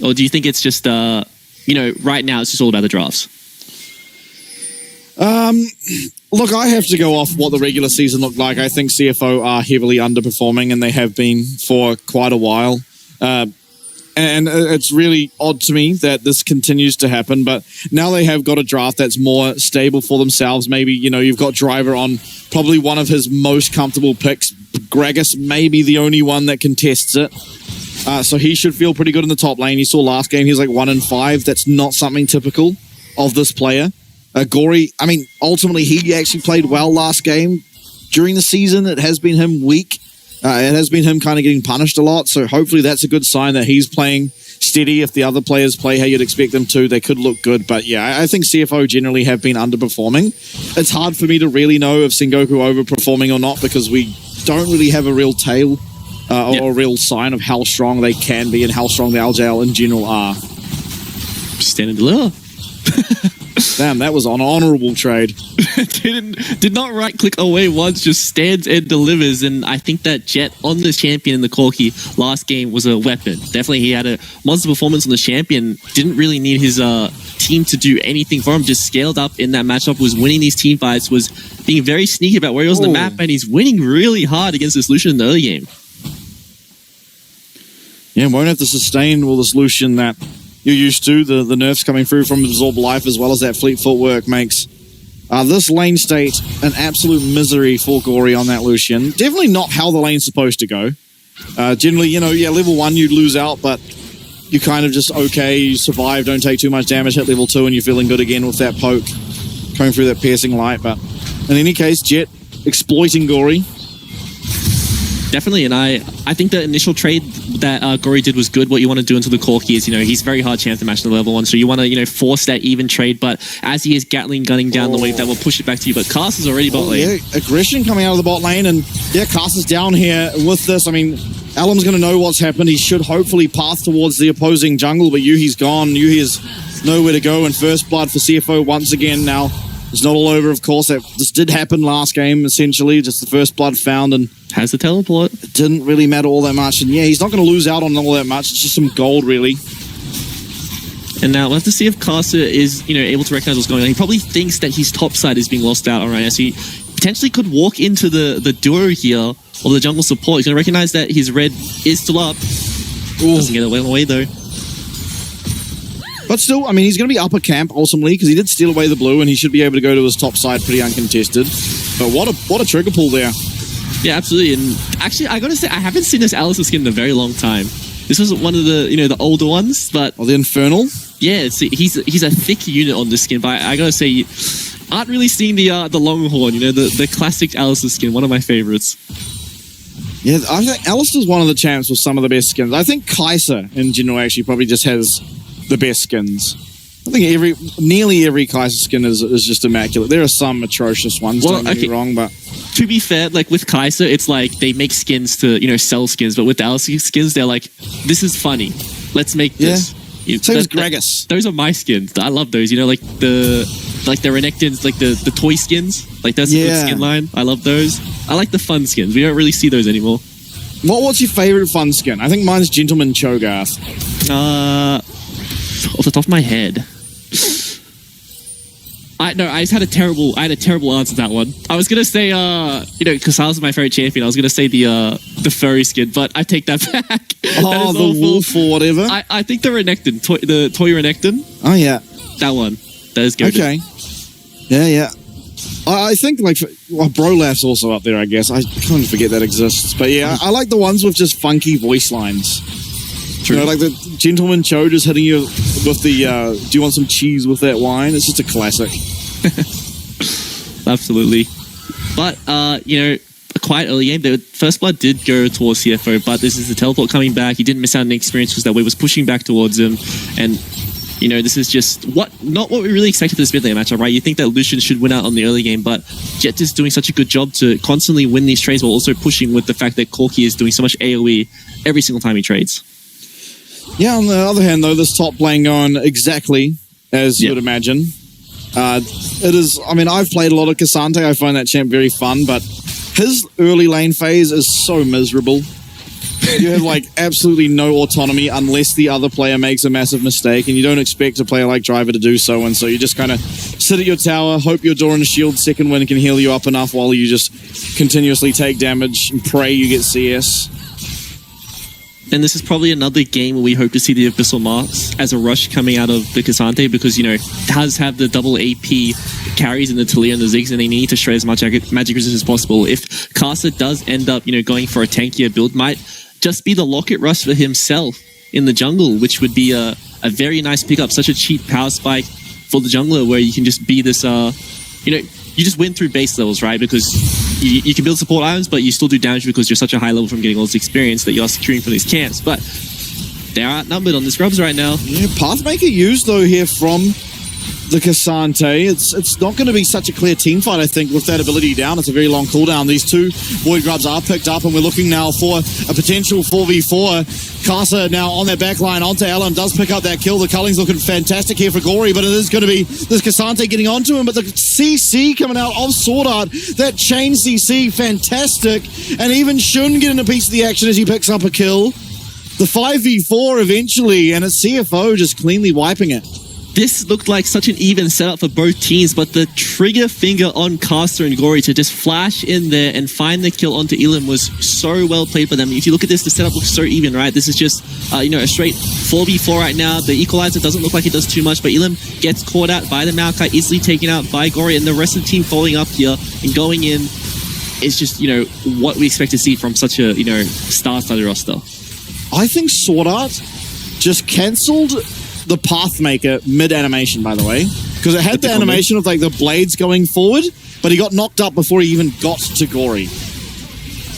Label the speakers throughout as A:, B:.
A: Or do you think it's just, right now it's just all about the drafts?
B: Look, I have to go off what the regular season looked like. I think CFO are heavily underperforming, and they have been for quite a while. And it's really odd to me that this continues to happen, but now they have got a draft that's more stable for themselves. Maybe, you've got Driver on probably one of his most comfortable picks. Gragas may be the only one that contests it. So he should feel pretty good in the top lane. You saw last game, he was like 1-5. That's not something typical of this player. Gory, ultimately, he actually played well last game. During the season, it has been him weak. It has been him kind of getting punished a lot, so hopefully that's a good sign that he's playing steady. If the other players play how you'd expect them to, they could look good. But yeah, I think CFO generally have been underperforming. It's hard for me to really know if Sengoku overperforming or not, because we don't really have a real tale or a real sign of how strong they can be and how strong the LJL in general are.
A: Stand and deliver.
B: Damn, that was an honorable trade.
A: Did not right click away once, just stands and delivers. And I think that Jet on the champion in the Corki last game was a weapon. Definitely, he had a monster performance on the champion. Didn't really need his team to do anything for him. Just scaled up in that matchup, was winning these team fights, was being very sneaky about where he was on the map, and he's winning really hard against the Solution in the early game.
B: Yeah, won't have to sustain the Solution that you're used to. The nerfs coming through from Absorb Life as well as that fleet footwork makes this lane state an absolute misery for Gory on that Lucian. Definitely not how the lane's supposed to go. Generally, level 1 you'd lose out, but you kind of just you survive, don't take too much damage, hit level 2 and you're feeling good again with that poke coming through that piercing light. But in any case, Jet exploiting Gory.
A: Definitely, and I think the initial trade that Gory did was good. What you want to do into the Corki is, he's very hard chance to match the level 1, so you want to, force that even trade, but as he is Gatling gunning down the wave, that will push it back to you, but Cast is already bot lane.
B: Yeah, aggression coming out of the bot lane, and Cast is down here with this. Alum's going to know what's happened. He should hopefully path towards the opposing jungle, but Yuhi's gone. Yuhi has nowhere to go, and first blood for CFO once again now. It's not all over, of course. This did happen last game, essentially. Just the first blood found, and
A: has the teleport.
B: It didn't really matter all that much. And yeah, he's not going to lose out on all that much. It's just some gold, really.
A: And now we'll have to see if Casa is, able to recognize what's going on. He probably thinks that his top side is being lost out on right now. So he potentially could walk into the duo here, or the jungle support. He's going to recognize that his red is still up. Ooh. Doesn't get away, though.
B: But still, he's going to be upper camp ultimately, because he did steal away the blue, and he should be able to go to his top side pretty uncontested. But what a trigger pull there.
A: Yeah, absolutely. And actually, I gotta say, I haven't seen this Alistair skin in a very long time. This was one of the, the older ones, but
B: the Infernal.
A: Yeah, he's a thick unit on this skin, but I gotta say, you aren't really seeing the Longhorn. The classic Alistair skin, one of my favorites.
B: Yeah, I think Alistair's one of the champs with some of the best skins. I think Kai'Sa in general actually probably just has the best skins. I think nearly every Kai'Sa skin is just immaculate. There are some atrocious ones, don't get me wrong, but
A: to be fair, like with Kai'Sa, it's like they make skins to, sell skins, but with the Alistair skins, they're like, this is funny. Let's make this.
B: Same as Gragas.
A: Those are my skins. I love those. Like the Renekton's, like the toy skins. Like that's a good skin line. I love those. I like the fun skins. We don't really see those anymore.
B: What's your favorite fun skin? I think mine's Gentleman Cho'Gath.
A: Off the top of my head, I just had a terrible answer to that one. I was gonna say, because Sal's is my favorite champion. I was gonna say the furry skin, but I take that back.
B: Oh, the wolf or whatever.
A: I think the Renekton, the toy Renekton.
B: Oh yeah,
A: that one. That is good.
B: Okay. Yeah. I think Brolaf's also up there. I guess I kind of forget that exists, but yeah, I like the ones with just funky voice lines. True. Like the Gentleman Cho just hitting you with the, do you want some cheese with that wine? It's just a classic.
A: Absolutely. But, a quiet early game. The first blood did go towards CFO, but this is the teleport coming back. He didn't miss out on the experience because that wave was pushing back towards him. And, this is just not what we really expected for this mid lane matchup, right? You think that Lucian should win out on the early game, but Jet is doing such a good job to constantly win these trades while also pushing with the fact that Corki is doing so much AoE every single time he trades.
B: Yeah, on the other hand, though, this top lane going exactly as you would imagine. It is, I've played a lot of Cassante. I find that champ very fun, but his early lane phase is so miserable. You have like absolutely no autonomy unless the other player makes a massive mistake, and you don't expect a player like Driver to do so, and so you just kind of sit at your tower, hope your door and shield second wind can heal you up enough while you just continuously take damage and pray you get CS.
A: And this is probably another game where we hope to see the Abyssal Marks as a rush coming out of the Cassante because, you know, does have the double AP carries in the Talia and the Ziggs, and they need to shred as much magic resist as possible. If Casa does end up, you know, going for a tankier build, might just be the Locket Rush for himself in the jungle, which would be a very nice pickup, such a cheap power spike for the jungler where you can just be this, you know, you just win through base levels, right? Because you can build support items, but you still do damage because you're such a high level from getting all this experience that you're securing from these camps. But they're outnumbered on the scrubs right now.
B: Yeah, Pathmaker used though here from the Cassante. It's not going to be such a clear team fight, I think, with that ability down. It's a very long cooldown. These two Void Grubs are picked up, and we're looking now for a potential 4v4. Casa now on their back line onto Alan, does pick up that kill. The culling's looking fantastic here for Gory, but it is going to be this Cassante getting onto him, but the CC coming out of Sword Art, that chain CC, fantastic, and even Shun getting a piece of the action as he picks up a kill. The 5v4 eventually, and it's CFO just cleanly wiping it.
A: This looked like such an even setup for both teams, but the trigger finger on Caster and Gory to just flash in there and find the kill onto Elam was so well played by them. If you look at this, the setup looks so even, right? This is just, you know, a straight 4v4 right now. The Equalizer doesn't look like it does too much, but Elam gets caught out by the Maokai, easily taken out by Gory, and the rest of the team following up here and going in is just, you know, what we expect to see from such a, you know, star-studded roster.
B: I think Sword Art just cancelled the Pathmaker mid-animation, by the way, because it had the animation of like the blades going forward, but he got knocked up before he even got to Gory.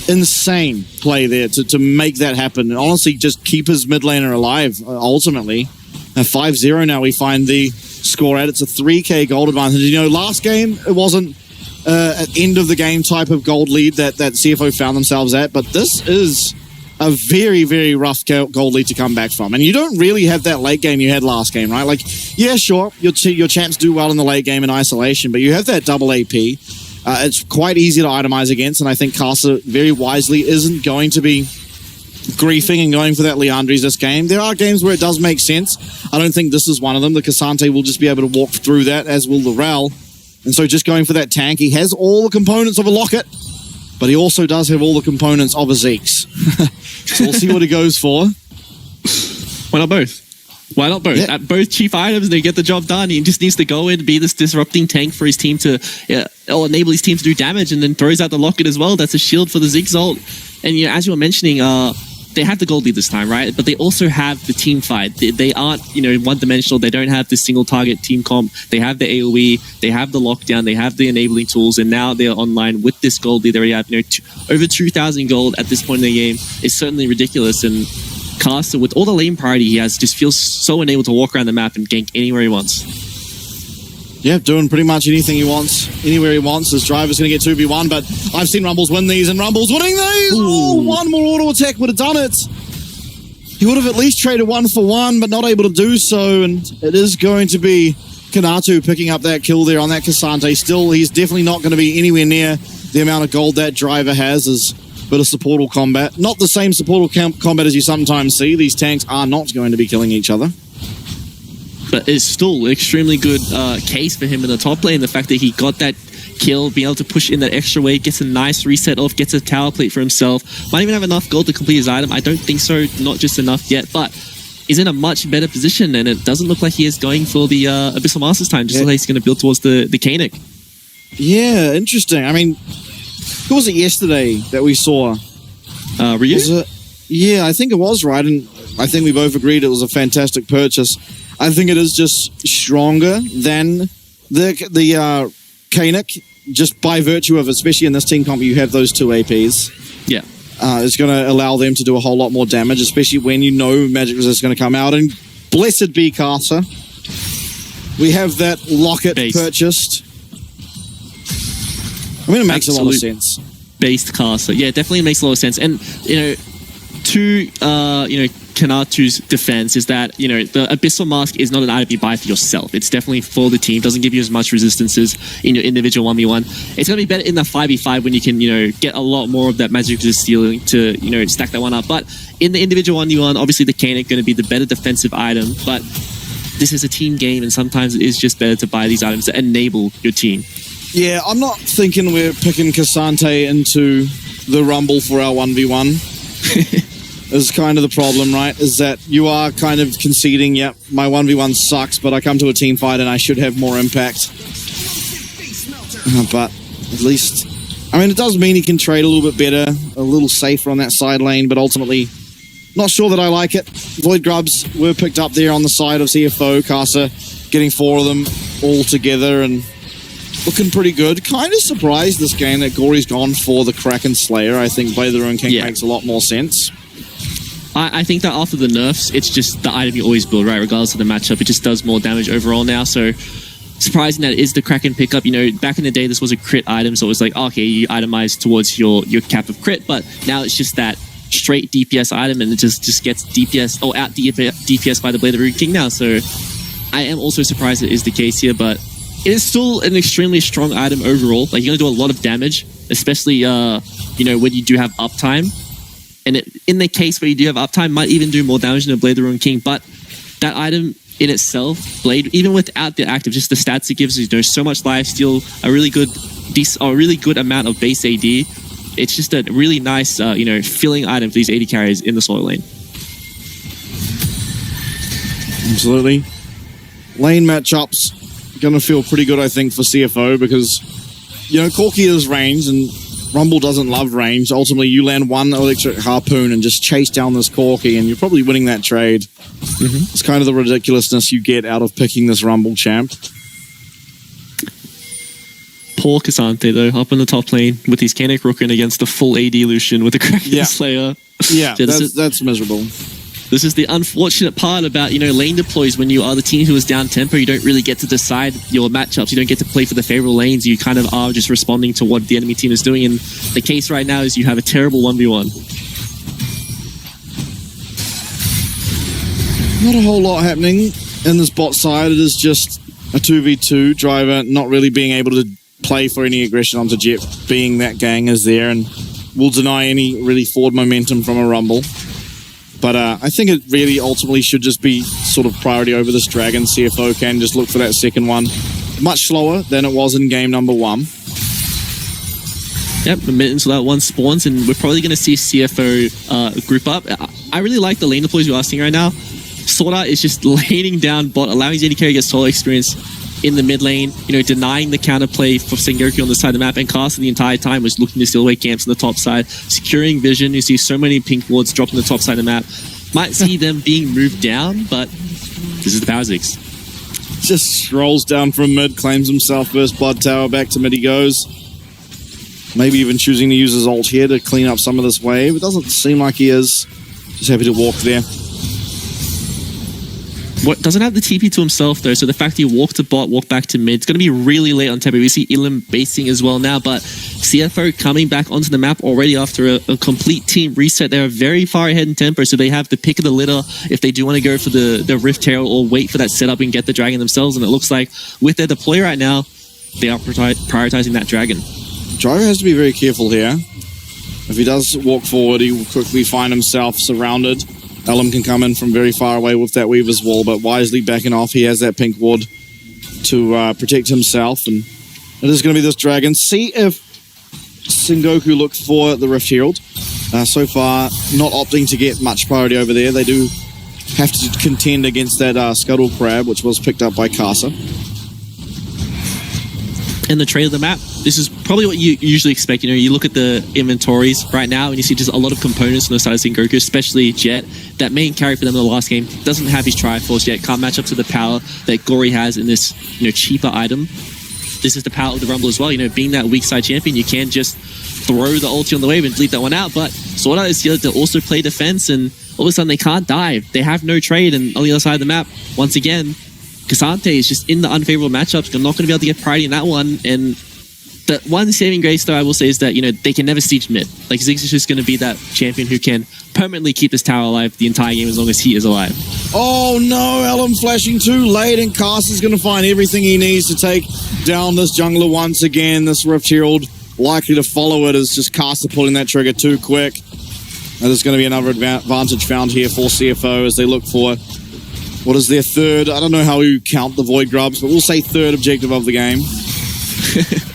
B: Insane play there to make that happen, and honestly just keep his mid laner alive, ultimately. At 5-0 now we find the score at. It's a 3k gold advantage. You know, last game it wasn't an end of the game type of gold lead that CFO found themselves at, but this is a very, very rough gold lead to come back from. And you don't really have that late game you had last game, right? Like, yeah, sure, your champs do well in the late game in isolation, but you have that double AP. It's quite easy to itemize against, and I think Casa very wisely isn't going to be griefing and going for that Leandres this game. There are games where it does make sense. I don't think this is one of them. The Cassante will just be able to walk through that, as will the Rel. And so just going for that tank, he has all the components of a Locket, but he also does have all the components of a Zeke's. So we'll see what he goes for.
A: Why not both? Why not both?
B: Yeah.
A: At both chief items, they get the job done. He just needs to go in, be this disrupting tank for his team to, or enable his team to do damage, and then throws out the Locket as well. That's a shield for the Ziggs ult. And you know, as you were mentioning, they have the gold lead this time, right? But they also have the team fight. They aren't, you know, one-dimensional. They don't have the single target team comp. They have the AoE. They have the lockdown. They have the enabling tools. And now they're online with this gold lead. They already have, you know, over 2,000 gold at this point in the game. It's certainly ridiculous. And Caster, with all the lane priority he has, just feels so enabled to walk around the map and gank anywhere he wants.
B: Yeah, doing pretty much anything he wants, anywhere he wants. His driver's going to get 2v1, but I've seen Rumbles win these, and Rumbles winning these! Oh, one more auto attack would have done it. He would have at least traded 1-for-1, but not able to do so, and it is going to be Kanatu picking up that kill there on that Cassante. Still, he's definitely not going to be anywhere near the amount of gold that driver has as a bit of supportal combat. Not the same supportal combat as you sometimes see. These tanks are not going to be killing each other.
A: But it's still an extremely good case for him in the top lane. The fact that he got that kill, being able to push in that extra wave, gets a nice reset off, gets a tower plate for himself. Might even have enough gold to complete his item. I don't think so, not just enough yet, but he's in a much better position, and it doesn't look like he is going for the Abyssal Masters time. Just like he's going to build towards the Kanik.
B: Yeah, interesting. I mean, who was it yesterday that we saw?
A: Ryu?
B: Yeah, I think it was, right? And I think we both agreed it was a fantastic purchase. I think it is just stronger than the Kanik, just by virtue of, especially in this team comp, you have those two APs.
A: Yeah.
B: It's going to allow them to do a whole lot more damage, especially when you know Magic Resist is going to come out. And blessed be Casa. We have that Locket purchased. I mean, it makes a lot of sense.
A: Based Casa. Yeah, it definitely makes a lot of sense. And, you know, to, Kanatu's defense is that, you know, the Abyssal Mask is not an item you buy for yourself. It's definitely for the team. Doesn't give you as much resistances in your individual 1v1. It's going to be better in the 5v5 when you can, you know, get a lot more of that magic resist stealing to, you know, stack that one up. But in the individual 1v1, obviously the Kanik going to be the better defensive item. But this is a team game, and sometimes it is just better to buy these items to enable your team.
B: Yeah, I'm not thinking we're picking Cassante into the Rumble for our 1v1. Is kind of the problem, right? Is that you are kind of conceding, yep, my 1v1 sucks, but I come to a team fight and I should have more impact. But at least, I mean, it does mean he can trade a little bit better, a little safer on that side lane, but ultimately, not sure that I like it. Void Grubs were picked up there on the side of CFO. Casa getting 4 of them all together and looking pretty good. Kind of surprised this game that Gory's gone for the Kraken Slayer. I think Blade of the Ruined King makes a lot more sense.
A: I think that after the nerfs, it's just the item you always build, right? Regardless of the matchup, it just does more damage overall now. So surprising that it is the Kraken pickup. You know, back in the day, this was a crit item, so it was like, okay, you itemize towards your cap of crit, but now it's just that straight DPS item, and it just gets DPS or out DPS by the Blade of the Ruined King now. So I am also surprised it is the case here, but it is still an extremely strong item overall. Like, you're going to do a lot of damage, especially, you know, when you do have uptime. And in the case where you do have uptime, might even do more damage than a Blade of the Ruined King. But that item in itself, Blade, even without the active, just the stats it gives you, there's so much lifesteal, a really good amount of base AD. It's just a really nice, you know, filling item for these AD carries in the solo lane.
B: Absolutely. Lane matchups going to feel pretty good, I think, for CFO because, you know, Corki is range and Rumble doesn't love range. Ultimately, you land one electric harpoon and just chase down this Corki, and you're probably winning that trade. It's kind of the ridiculousness you get out of picking this Rumble champ.
A: Poor Cassante, though, up in the top lane with his Kanik Rookin against the full AD Lucian with the Kraken Slayer.
B: Yeah, that's miserable.
A: This is the unfortunate part about, you know, lane deploys. When you are the team who is down tempo, you don't really get to decide your matchups. You don't get to play for the favorable lanes. You kind of are just responding to what the enemy team is doing. And the case right now is you have a terrible 1v1.
B: Not a whole lot happening in this bot side. It is just a 2v2. Driver not really being able to play for any aggression onto Jet, being that gang is there and will deny any really forward momentum from a Rumble. But I think it really ultimately should just be sort of priority over this Dragon. CFO can just look for that second one. Much slower than it was in game number 1.
A: Yep, a minute until that one spawns, and we're probably going to see CFO group up. I really like the lane deploys we are seeing right now. Sorta is just laning down bot, allowing his AD carry to get solo experience in the mid lane, you know, denying the counterplay for Sengoku on the side of the map, and Carson the entire time was looking to steal away camps on the top side, securing vision. You see so many pink wards dropping the top side of the map. Might see them being moved down, but this is the Power Six.
B: Just strolls down from mid, claims himself first blood tower, back to mid he goes. Maybe even choosing to use his ult here to clean up some of this wave. It doesn't seem like he is. Just happy to walk there.
A: What doesn't have the TP to himself, though, so the fact he walked to bot, walked back to mid, it's going to be really late on tempo. We see Elim basing as well now, but CFO coming back onto the map already after a complete team reset. They're very far ahead in tempo, so they have the pick of the litter if they do want to go for the Rift Herald or wait for that setup and get the Dragon themselves. And it looks like with their deploy right now, they are prioritizing that Dragon.
B: Driver has to be very careful here. If he does walk forward, he will quickly find himself surrounded. Elim can come in from very far away with that Weaver's Wall, but wisely backing off. He has that pink ward to protect himself, and it is going to be this Dragon. See if Sengoku look for the Rift Herald. So far, not opting to get much priority over there. They do have to contend against that Scuttle Crab, which was picked up by Casa.
A: In the trade of the map, this is probably what you usually expect. You know, you look at the inventories right now and you see just a lot of components on the side of Sengoku, especially Jet. That main carry for them in the last game doesn't have his Triforce yet, can't match up to the power that Gory has in this, you know, cheaper item. This is the power of the Rumble as well. You know, being that weak side champion, you can just throw the ulti on the wave and delete that one out. But Sorta is here to also play defense, and all of a sudden they can't dive. They have no trade, and on the other side of the map, once again, Cassante is just in the unfavorable matchups. They're not going to be able to get priority in that one, and The one saving grace, though, I will say is that, they can never siege mid. Like, Ziggs is just going to be that champion who can permanently keep this tower alive the entire game as long as he is alive.
B: Oh no, Ellen flashing too late, and Caster's going to find everything he needs to take down this jungler once again. This Rift Herald likely to follow it as just Caster pulling that trigger too quick. And there's going to be another advantage found here for CFO as they look for, what is their third, I don't know how you count the Void Grubs, but we'll say third objective of the game.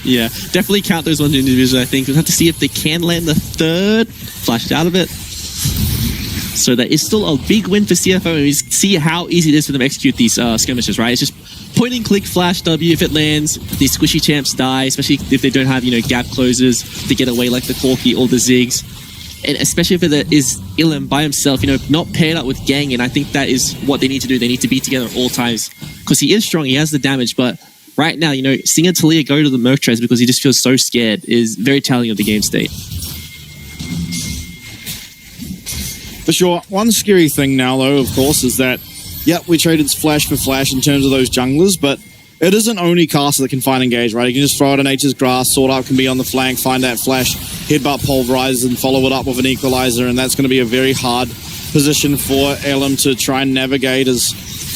A: Yeah, definitely count those ones individually, I think. We'll have to see if they can land the third. Flashed out of it. So that is still a big win for CFO. And we see how easy it is for them to execute these skirmishes, right? It's just point and click, flash W. If it lands, these squishy champs die, especially if they don't have, gap closers to get away like the Corki or the Ziggs. And especially if it is Ilum by himself, not paired up with Gang. And I think that is what they need to do. They need to be together at all times. Because he is strong, he has the damage, but right now, seeing a Talia go to the Merc Trace because he just feels so scared is very telling of the game state.
B: For sure. One scary thing now, though, of course, is that, we traded flash for flash in terms of those junglers, but it isn't only Caster that can find engage, right? You can just throw it in Nature's Grass, Sword Up can be on the flank, find that flash, headbutt pulverize, and follow it up with an equalizer, and that's going to be a very hard position for Elam to try and navigate as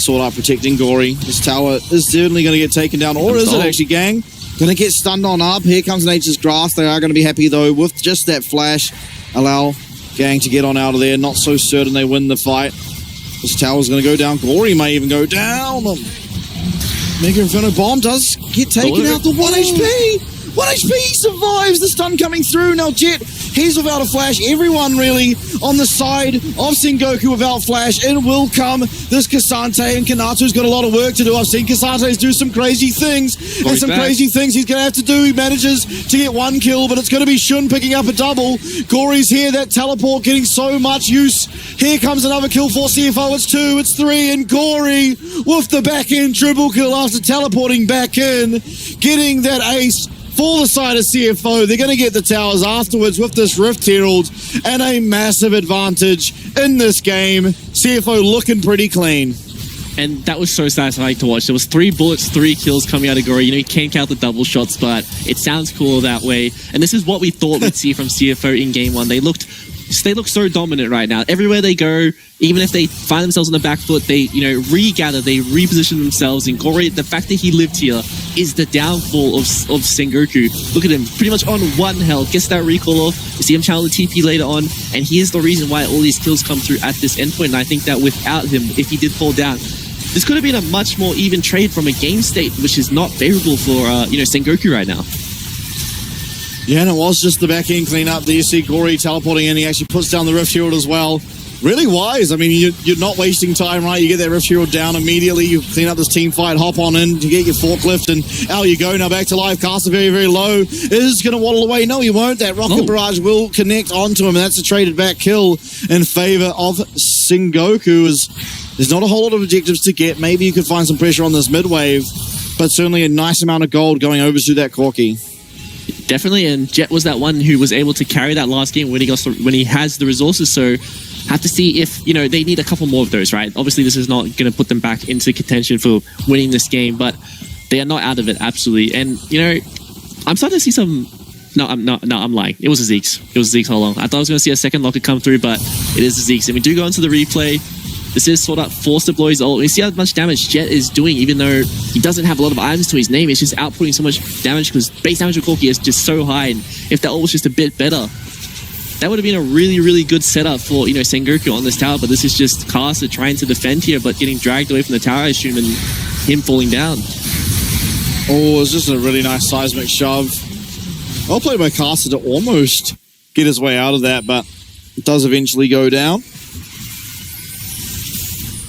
B: Sword Art protecting Gory. This tower is certainly going to get taken down, or is it actually Gang? Going to get stunned on up. Here comes Nature's Grass. They are going to be happy, though, with just that flash. Allow Gang to get on out of there. Not so certain they win the fight. This tower's going to go down. Gory may even go down. Mega Inferno Bomb does get taken out to 1 HP. 1 HP survives the stun coming through. Now Jet, he's without a flash. Everyone really on the side of Sengoku without flash. In will come this Cassante, and Kanato's got a lot of work to do. I've seen Cassante's do some crazy things. And some crazy things he's going to have to do. He manages to get 1 kill, but it's going to be Shun picking up a double. Gory's here, that teleport getting so much use. Here comes another kill for CFO. It's 2, it's 3, and Gory with the back end triple kill after teleporting back in. Getting that ace for the side of CFO. They're going to get the towers afterwards with this Rift Herald and a massive advantage in this game. CFO looking pretty clean.
A: And that was so satisfying to watch. There was 3 bullets, 3 kills coming out of Gory. He can't count the double shots, but it sounds cool that way. And this is what we thought we'd see from CFO in Game 1. They look so dominant right now. Everywhere they go, even if they find themselves on the back foot, they, regather, they reposition themselves. And Gory, the fact that he lived here is the downfall of Sengoku. Look at him, pretty much on 1 health, gets that recall off. You see him channel the TP later on, and he is the reason why all these kills come through at this endpoint. And I think that without him, if he did fall down, this could have been a much more even trade from a game state, which is not favorable for, Sengoku right now.
B: Yeah, and it was just the back end cleanup. There you see Gory teleporting in. He actually puts down the Rift Herald as well. Really wise. I mean, you're not wasting time, right? You get that Rift Herald down immediately. You clean up this team fight, hop on in to get your forklift, and out you go. Now back to life. Caster very, very low. Is going to waddle away. No, he won't. That rocket barrage will connect onto him, and that's a traded back kill in favor of Sengoku. There's not a whole lot of objectives to get. Maybe you could find some pressure on this mid wave, but certainly a nice amount of gold going over to that Corki.
A: Definitely, and Jet was that one who was able to carry that last game when he has the resources. So have to see if they need a couple more of those, right? Obviously, this is not going to put them back into contention for winning this game, but they are not out of it absolutely. And I'm starting to see some. No, I'm lying. It was a Ziggs. It was a Ziggs all along. I thought I was going to see a second locker come through, but it is a Ziggs. And we do go into the replay. This is sort of forced to blow his ult. We see how much damage Jet is doing, even though he doesn't have a lot of items to his name. It's just outputting so much damage because base damage of Corki is just so high. And if that ult was just a bit better, that would have been a really, really good setup for, Sengoku on this tower. But this is just Caster trying to defend here, but getting dragged away from the tower, I assume, and him falling down.
B: Oh, it's just a really nice seismic shove. Well played by Caster to almost get his way out of that, but it does eventually go down.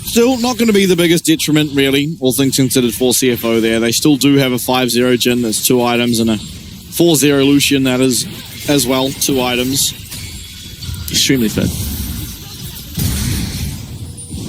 B: Still not going to be the biggest detriment, really, all things considered, for CFO there. They still do have a 5-0 Jhin, that's 2 items, and a 4-0 Lucian, that is as well 2 items.
A: Extremely fair.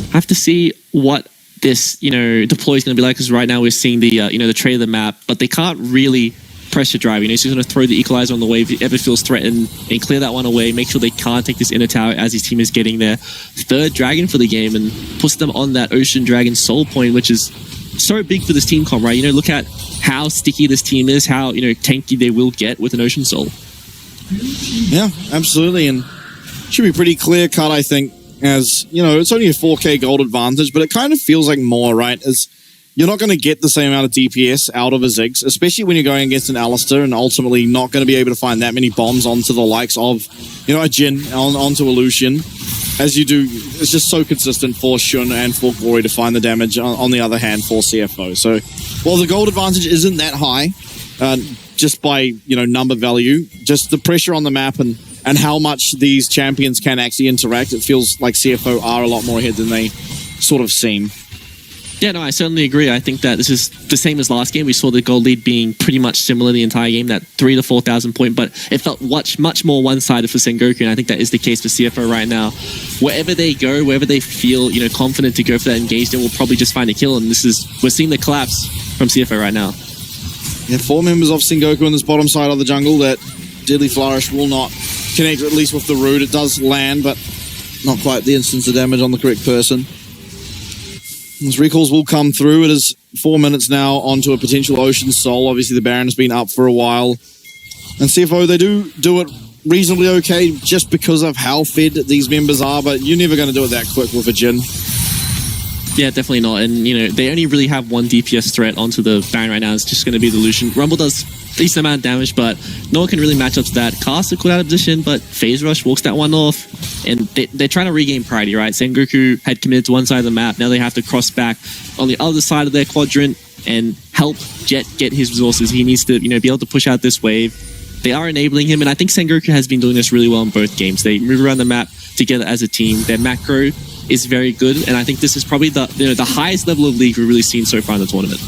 A: I have to see what this, deploy is going to be like, because right now we're seeing the, the trade of the map, but they can't really pressure drive. He's going to throw the equalizer on the wave if he ever feels threatened and clear that one away, make sure they can't take this inner tower as his team is getting their 3rd dragon for the game and puts them on that Ocean Dragon soul point, which is so big for this team comp, right? Look at how sticky this team is, how, tanky they will get with an Ocean Soul.
B: Yeah, absolutely. And should be pretty clear cut, I think, as, it's only a 4K gold advantage, but it kind of feels like more, right? As you're not going to get the same amount of DPS out of a Ziggs, especially when you're going against an Alistair and ultimately not going to be able to find that many bombs onto the likes of, a Jhin, onto a Lucian. As you do, it's just so consistent for Shun and for Gory to find the damage on the other hand for CFO. So while the gold advantage isn't that high, just by, number value, just the pressure on the map and how much these champions can actually interact, it feels like CFO are a lot more ahead than they sort of seem.
A: Yeah, no, I certainly agree. I think that this is the same as last game. We saw the gold lead being pretty much similar the entire game, that 3,000 to 4,000 point, but it felt much more one-sided for Sengoku, and I think that is the case for CFO right now. Wherever they go, wherever they feel, confident to go for that engage, they will probably just find a kill, and we're seeing the collapse from CFO right now.
B: Yeah, 4 members of Sengoku on this bottom side of the jungle. That Deadly Flourish will not connect, at least with the root. It does land, but not quite the instance of damage on the correct person. As recalls will come through, it is 4 minutes now onto a potential Ocean Soul. Obviously, the Baron has been up for a while. And CFO, they do it reasonably okay just because of how fed these members are, but you're never going to do it that quick with a Jhin.
A: Yeah, definitely not. And, they only really have one DPS threat onto the Baron right now. It's just going to be the Lucian. Rumble does a decent amount of damage, but no one can really match up to that. Caster caught out of position, but Phase Rush walks that one off. And they're trying to regain priority, right? Sengoku had committed to one side of the map. Now they have to cross back on the other side of their quadrant and help Jet get his resources. He needs to, be able to push out this wave. They are enabling him, and I think Sengoku has been doing this really well in both games. They move around the map together as a team. Their macro is very good, and I think this is probably the highest level of league we've really seen so far in the tournament.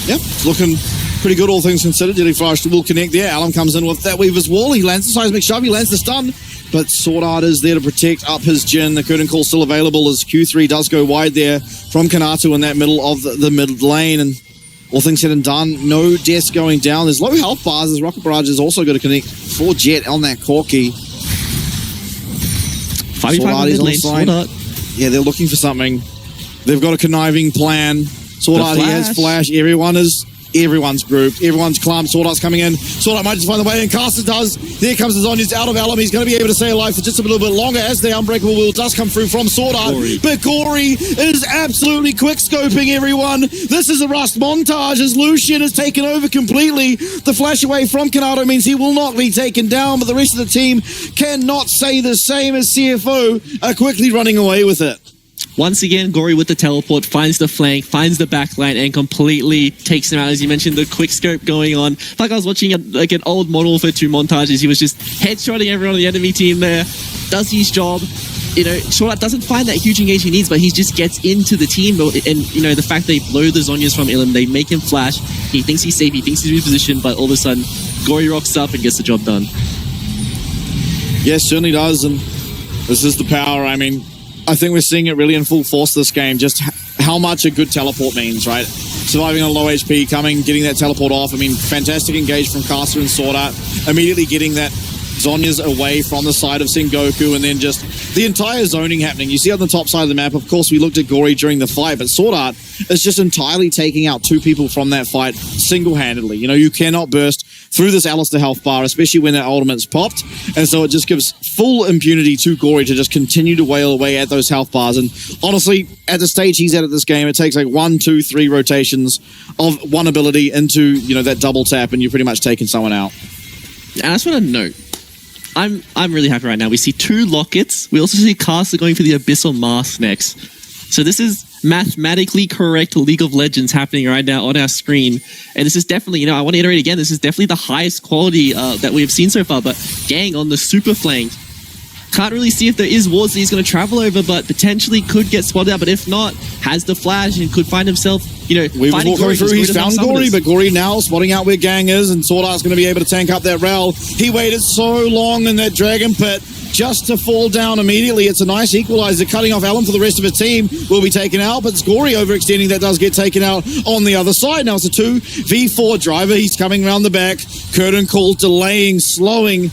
B: Yep, looking pretty good, all things considered. Deadly Flash will connect there. Alan comes in with that Weaver's Wall. He lands the seismic shove. He lands the stun, but Sword Art is there to protect up his Jhin. The curtain call still available as Q3 does go wide there from Kanatu in that middle of the mid lane. And all things said and done, no deaths going down. There's low health bars as Rocket Barrage is also going to connect for Jet on that Corki.
A: 5v5 mid lane, Sword Art.
B: Yeah, they're looking for something. They've got a conniving plan. Sword Art, he has flash. Everyone's grouped. Everyone's clumped. Sword Art's coming in. Sword Art might just find the way in. Caster does. There comes the Zhonya's out of Alum. He's going to be able to stay alive for just a little bit longer as the Unbreakable Wheel does come through from Sword Art. But Gory is absolutely quick-scoping everyone. This is a Rust montage as Lucian has taken over completely. The flash away from Kanado means he will not be taken down, but the rest of the team cannot say the same as CFO are quickly running away with it.
A: Once again, Gory with the teleport, finds the flank, finds the backline, and completely takes him out. As you mentioned, the quick scope going on. Like I was watching an old Modern Warfare 2 montages. He was just headshotting everyone on the enemy team there. Does his job. Short doesn't find that huge engage he needs, but he just gets into the team. And, the fact they blow the Zhonyas from Ilum, they make him flash. He thinks he's safe, he thinks he's in position, but all of a sudden, Gory rocks up and gets the job done.
B: Yes, certainly does. And this is the power. I think we're seeing it really in full force this game, just how much a good teleport means, right? Surviving on low HP, getting that teleport off. Fantastic engage from Caster and Sword Art. Immediately getting that Zhonya's away from the side of Sengoku, and then just the entire zoning happening. You see on the top side of the map, of course, we looked at Gory during the fight, but Sword Art is just entirely taking out 2 people from that fight single-handedly. You cannot burst through this Alistair health bar, especially when that ultimate's popped, and so it just gives full impunity to Gory to just continue to wail away at those health bars. And honestly, at the stage he's at this game, it takes like 1, 2, 3 rotations of one ability into, that double tap, and you're pretty much taking someone out.
A: And I just want to note, I'm really happy right now. We see 2 lockets. We also see Caster going for the Abyssal Mask next. So this is mathematically correct League of Legends happening right now on our screen. And this is definitely, I want to iterate again, this is definitely the highest quality that we have seen so far. But Gang on the super flank. Can't really see if there is wards that he's going to travel over, but potentially could get spotted out. But if not, has the flash and could find himself, finding Gory.
B: He's found Gory, but Gory now spotting out where Gang is, and Sword Art's going to be able to tank up that rel. He waited so long in that Dragon Pit just to fall down immediately. It's a nice equalizer, cutting off Allen for the rest of his team. Will be taken out, but it's Gory overextending that does get taken out on the other side. Now it's a 2v4 driver. He's coming around the back. Curtain call, delaying, slowing,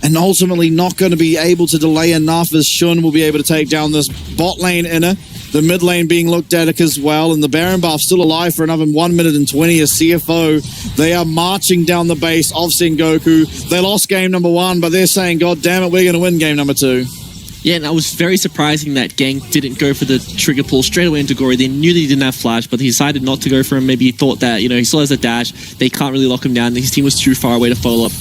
B: and ultimately not going to be able to delay enough as Shun will be able to take down this bot lane inner. The mid lane being looked at as well, and the Baron buff still alive for another 1 minute and 20 as CFO. They are marching down the base of Sengoku. They lost game number 1, but they're saying, God damn it, we're going to win game number 2.
A: Yeah, and it was very surprising that Gang didn't go for the trigger pull straight away into Gory. They knew that he didn't have flash, but he decided not to go for him. Maybe he thought that, he still has a dash. They can't really lock him down. His team was too far away to follow up.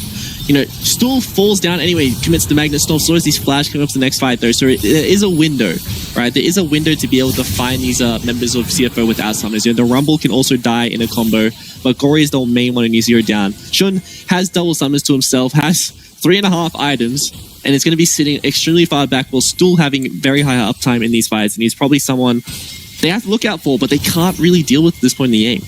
A: Still falls down anyway, commits the Magnet Storm, so is these flash coming up to the next fight though. So there is a window, right? There is a window to be able to find these members of CFO without summons. The Rumble can also die in a combo, but Gory is the main one who needs to go down. Shun has double summons to himself, has 3.5 items, and it's going to be sitting extremely far back while still having very high uptime in these fights. And he's probably someone they have to look out for, but they can't really deal with at this point in the game.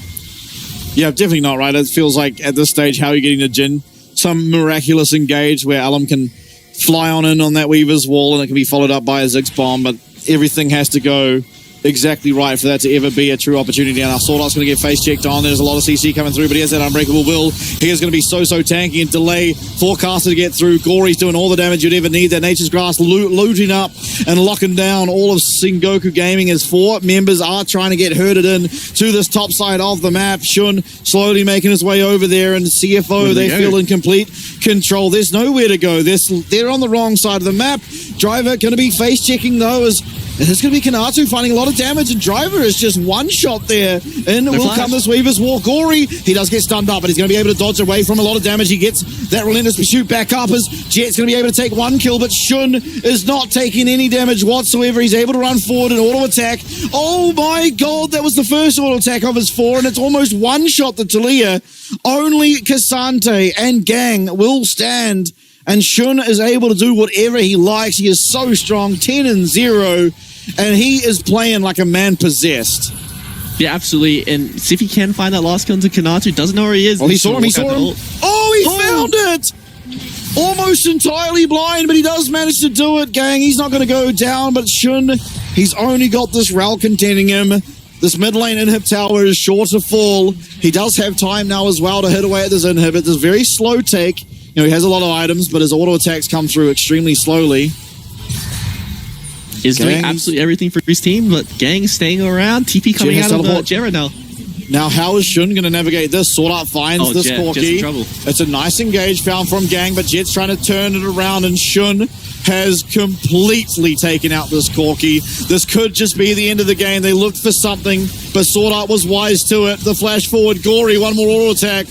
B: Yeah, definitely not, right? It feels like at this stage, how are you getting the Jin? Some miraculous engage where Alum can fly on that Weaver's wall and it can be followed up by a Ziggs bomb, but everything has to go exactly right for that to ever be a true opportunity. And our Sword Art's going to get face checked on. There's a lot of CC coming through, but he has that unbreakable will. He is going to be so tanky and delay Forecaster to get through. Gory's doing all the damage you'd ever need. That Nature's Grass looting up and locking down all of Sengoku Gaming as 4 members are trying to get herded in to this top side of the map. Shun slowly making his way over there, and CFO, they feel in complete control. There's nowhere to go. They're on the wrong side of the map. Driver going to be face checking though, as it's going to be Kanatu finding a lot of damage, and Driver is just one shot there. In will come this Weaver's War. Gory, he does get stunned up, but he's going to be able to dodge away from a lot of damage. He gets that Relentless Pursuit back up as Jet's going to be able to take 1 kill, but Shun is not taking any damage whatsoever. He's able to run forward and auto attack. Oh my god, that was the first auto attack of his 4, and it's almost one shot the Talia. Only Cassante and Gang will stand, and Shun is able to do whatever he likes. He is so strong, 10-0, and he is playing like a man possessed.
A: Yeah, absolutely. And see if he can find that last kill into Kanatu. Doesn't know where he is.
B: Oh, he saw him. Oh, he found it! Almost entirely blind, but he does manage to do it, Gang. He's not going to go down, but Shun, he's only got this Rel contending him. This mid lane inhib tower is sure to fall. He does have time now as well to hit away at this inhib. It's a very slow take. He has a lot of items, but his auto attacks come through extremely slowly.
A: Is doing absolutely everything for his team, but Gang staying around. TP coming out of Jera now.
B: Now, how is Shun going to navigate this? Sword Art finds this Corki. It's a nice engage found from Gang, but Jet's trying to turn it around, and Shun has completely taken out this Corki. This could just be the end of the game. They looked for something, but Sword Art was wise to it. The flash forward, Gory, one more auto attack.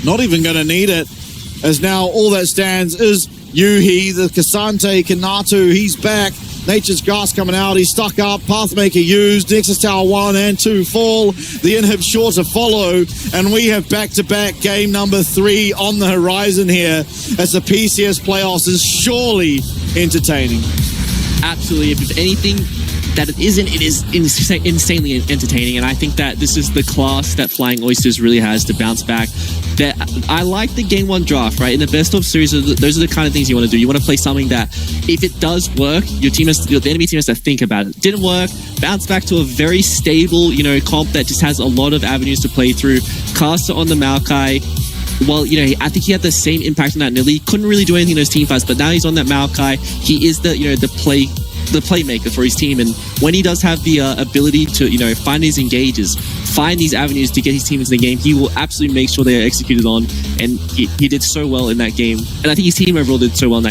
B: Not even going to need it, as now all that stands is Yuhi, the Cassante, Kanatu. He's back. Nature's Grass coming out. He's stuck up. Pathmaker used. Nexus Tower 1 and 2 fall. The inhib sure to follow. And we have back-to-back game number 3 on the horizon here, as the PCS playoffs is surely entertaining.
A: Absolutely. If anything that it isn't, it is insanely entertaining. And I think that this is the class that Flying Oysters really has to bounce back. That I like the game 1 draft, right? In the best of series, those are the kind of things you want to do. You want to play something that, if it does work, the enemy team has to think about it. Didn't work, bounce back to a very stable, comp that just has a lot of avenues to play through. Caster on the Maokai. Well, I think he had the same impact on that Nilly. Couldn't really do anything in those team fights, but now he's on that Maokai. He is the playmaker for his team, and when he does have the ability to find these engages, find these avenues to get his team into the game, he will absolutely make sure they are executed on, and he did so well in that game, and I think his team overall did so well in that